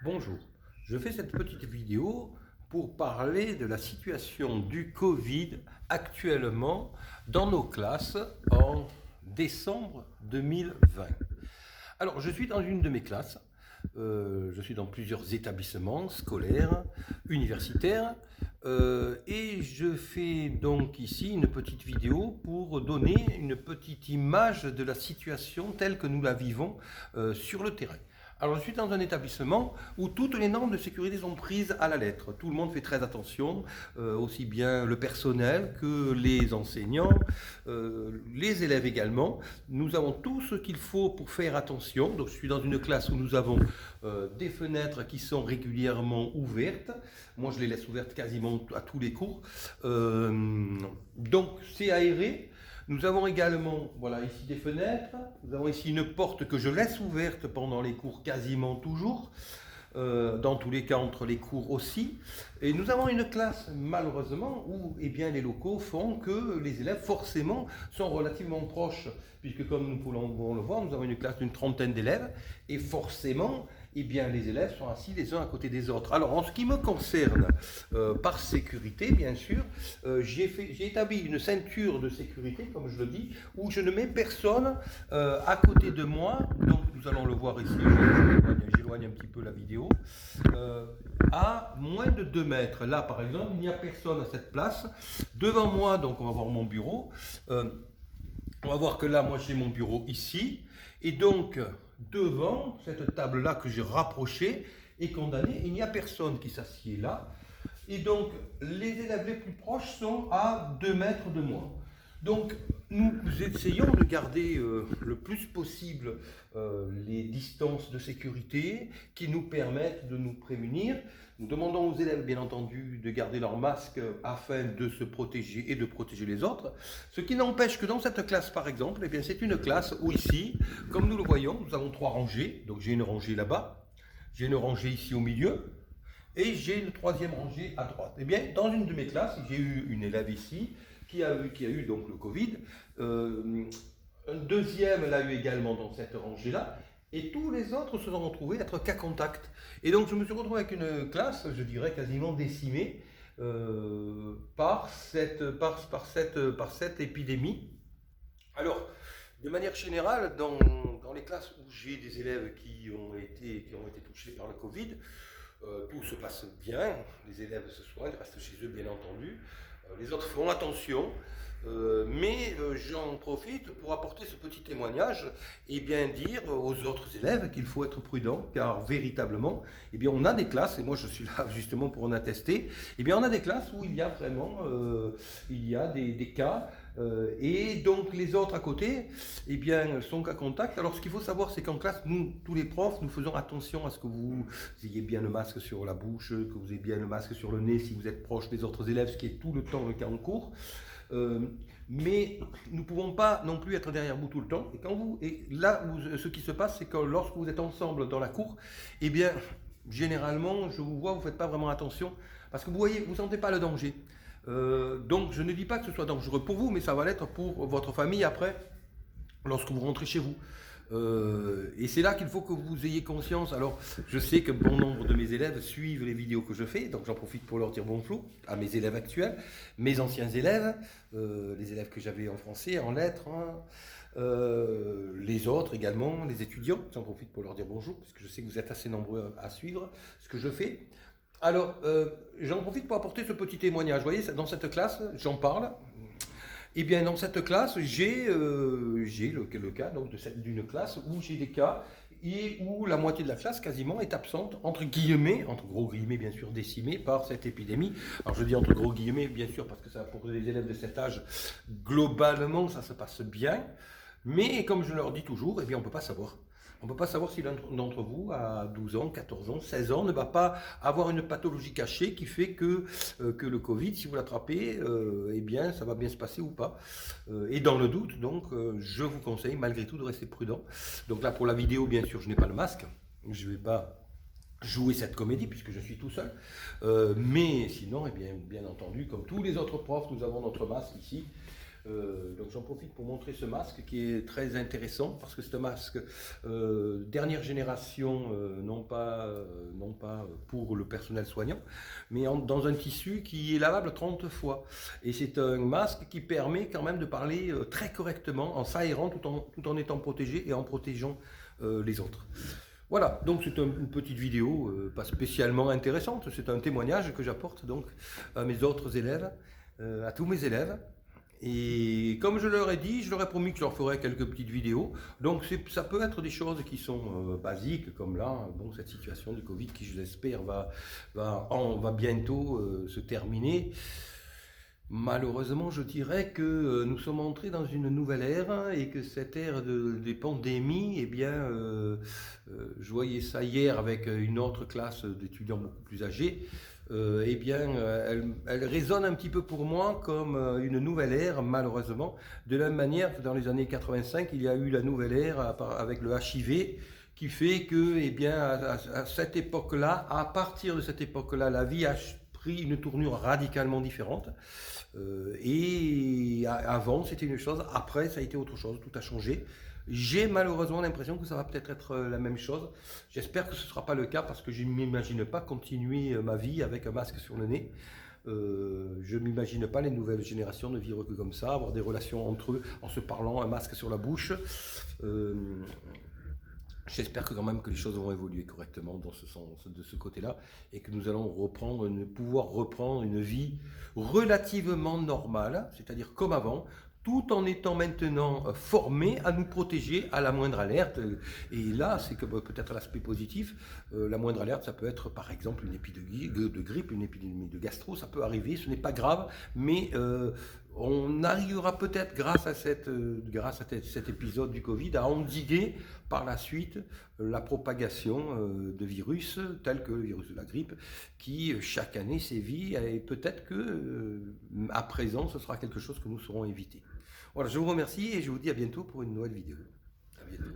Bonjour, je fais cette petite vidéo pour parler de la situation du Covid actuellement dans nos classes en décembre 2020. Alors, je suis dans une de mes classes, je suis dans plusieurs établissements scolaires, universitaires, et je fais donc ici une petite vidéo pour donner une petite image de la situation telle que nous la vivons sur le terrain. Alors, je suis dans un établissement où toutes les normes de sécurité sont prises à la lettre. Tout le monde fait très attention, aussi bien le personnel que les enseignants, les élèves également. Nous avons tout ce qu'il faut pour faire attention. Donc, je suis dans une classe où nous avons des fenêtres qui sont régulièrement ouvertes. Moi, je les laisse ouvertes quasiment à tous les cours. Donc, c'est aéré. Nous avons également, voilà, ici des fenêtres. Nous avons ici une porte que je laisse ouverte pendant les cours quasiment toujours. Dans tous les cas entre les cours aussi. Et nous avons une classe, malheureusement, où eh bien, les locaux font que les élèves, forcément, sont relativement proches, puisque comme nous pouvons le voir, nous avons une classe d'une trentaine d'élèves, et forcément, eh bien, les élèves sont assis les uns à côté des autres. Alors, en ce qui me concerne, par sécurité, bien sûr, j'ai établi une ceinture de sécurité, comme je le dis, où je ne mets personne à côté de moi. Donc, nous allons le voir ici, j'éloigne un petit peu la vidéo, à moins de 2 mètres. Là, par exemple, il n'y a personne à cette place. Devant moi, donc, on va voir mon bureau. On va voir que là, moi, j'ai mon bureau ici. Et donc, devant cette table-là que j'ai rapprochée et condamnée, il n'y a personne qui s'assied là. Et donc, les élèves les plus proches sont à 2 mètres de moi. Donc, nous essayons de garder le plus possible les distances de sécurité qui nous permettent de nous prémunir. Nous demandons aux élèves, bien entendu, de garder leur masque afin de se protéger et de protéger les autres. Ce qui n'empêche que dans cette classe, par exemple, eh bien, c'est une classe où ici, comme nous le voyons, nous avons 3 rangées. Donc, j'ai une rangée là-bas, j'ai une rangée ici au milieu, et j'ai une troisième rangée à droite. Eh bien, dans une de mes classes, j'ai eu une élève ici qui a eu donc le Covid. Un deuxième l'a eu également dans cette rangée-là. Et tous les autres se sont retrouvés être cas contact. Et donc, je me suis retrouvé avec une classe, je dirais, quasiment décimée par cette épidémie. Alors, de manière générale, dans les classes où j'ai des élèves qui ont été touchés par le Covid, tout se passe bien, les élèves se soignent, restent chez eux bien entendu, les autres font attention, mais j'en profite pour apporter ce petit témoignage et bien dire aux autres élèves qu'il faut être prudent, car véritablement, eh bien, on a des classes, et moi je suis là justement pour en attester, eh bien, on a des classes où il y a vraiment des cas, et donc les autres à côté, eh bien, sont cas contact. Alors ce qu'il faut savoir, c'est qu'en classe, nous, tous les profs, nous faisons attention à ce que vous ayez bien le masque sur la bouche, que vous ayez bien le masque sur le nez si vous êtes proche des autres élèves, ce qui est tout le temps le cas en cours. Mais nous ne pouvons pas non plus être derrière vous tout le temps. Et là, ce qui se passe, c'est que lorsque vous êtes ensemble dans la cour, eh bien, généralement, je vous vois, vous ne faites pas vraiment attention, parce que vous voyez, vous ne sentez pas le danger. Donc, je ne dis pas que ce soit dangereux pour vous, mais ça va l'être pour votre famille après, lorsque vous rentrez chez vous. Et c'est là qu'il faut que vous ayez conscience. Alors, je sais que bon nombre de mes élèves suivent les vidéos que je fais, donc j'en profite pour leur dire bonjour à mes élèves actuels, mes anciens élèves, les élèves que j'avais en français, en lettres, hein, les autres également, les étudiants, j'en profite pour leur dire bonjour, parce que je sais que vous êtes assez nombreux à suivre ce que je fais. Alors, j'en profite pour apporter ce petit témoignage. Vous voyez, dans cette classe, j'en parle. Eh bien, dans cette classe, j'ai le cas d'une classe où j'ai des cas et où la moitié de la classe quasiment est absente, entre gros guillemets bien sûr, décimée par cette épidémie. Alors je dis entre gros guillemets bien sûr parce que ça, pour les élèves de cet âge, globalement ça se passe bien, mais comme je leur dis toujours, eh bien on ne peut pas savoir. On ne peut pas savoir si l'un d'entre vous, à 12 ans, 14 ans, 16 ans, ne va pas avoir une pathologie cachée qui fait que le Covid, si vous l'attrapez, eh bien, ça va bien se passer ou pas. Et dans le doute, donc, je vous conseille malgré tout de rester prudent. Donc là, pour la vidéo, bien sûr, je n'ai pas le masque. Je ne vais pas jouer cette comédie puisque je suis tout seul. Mais sinon, eh bien entendu, comme tous les autres profs, nous avons notre masque ici. Donc j'en profite pour montrer ce masque qui est très intéressant parce que c'est un masque dernière génération, non pas pour le personnel soignant, mais dans un tissu qui est lavable 30 fois. Et c'est un masque qui permet quand même de parler très correctement en s'aérant tout en étant protégé et en protégeant les autres. Voilà, donc c'est une petite vidéo pas spécialement intéressante, c'est un témoignage que j'apporte donc à mes autres élèves, à tous mes élèves. Et comme je leur ai dit, je leur ai promis que je leur ferais quelques petites vidéos. Donc ça peut être des choses qui sont basiques, comme là, bon, cette situation du Covid qui, je l'espère, va bientôt se terminer. Malheureusement, je dirais que nous sommes entrés dans une nouvelle ère et que cette ère des pandémies, eh bien, je voyais ça hier avec une autre classe d'étudiants beaucoup plus âgés, eh bien, elle résonne un petit peu pour moi comme une nouvelle ère, malheureusement, de la même manière que dans les années 85, il y a eu la nouvelle ère avec le HIV, qui fait que, eh bien, à cette époque-là, à partir de cette époque-là, la vie a pris une tournure radicalement différente. Et avant, c'était une chose, après, ça a été autre chose, tout a changé. J'ai malheureusement l'impression que ça va peut-être être la même chose. J'espère que ce ne sera pas le cas parce que je ne m'imagine pas continuer ma vie avec un masque sur le nez. Je ne m'imagine pas les nouvelles générations de vivre que comme ça, avoir des relations entre eux en se parlant, un masque sur la bouche. J'espère que quand même que les choses vont évoluer correctement dans ce sens, de ce côté-là, et que nous allons pouvoir reprendre une vie relativement normale, c'est-à-dire comme avant, tout en étant maintenant formés à nous protéger à la moindre alerte. Et là, c'est que peut-être l'aspect positif, la moindre alerte, ça peut être par exemple une épidémie de grippe, une épidémie de gastro, ça peut arriver, ce n'est pas grave, mais on arrivera peut-être grâce à cet épisode du Covid à endiguer par la suite la propagation de virus tels que le virus de la grippe qui chaque année sévit et peut-être que à présent ce sera quelque chose que nous saurons éviter. Voilà, je vous remercie et je vous dis à bientôt pour une nouvelle vidéo. À bientôt.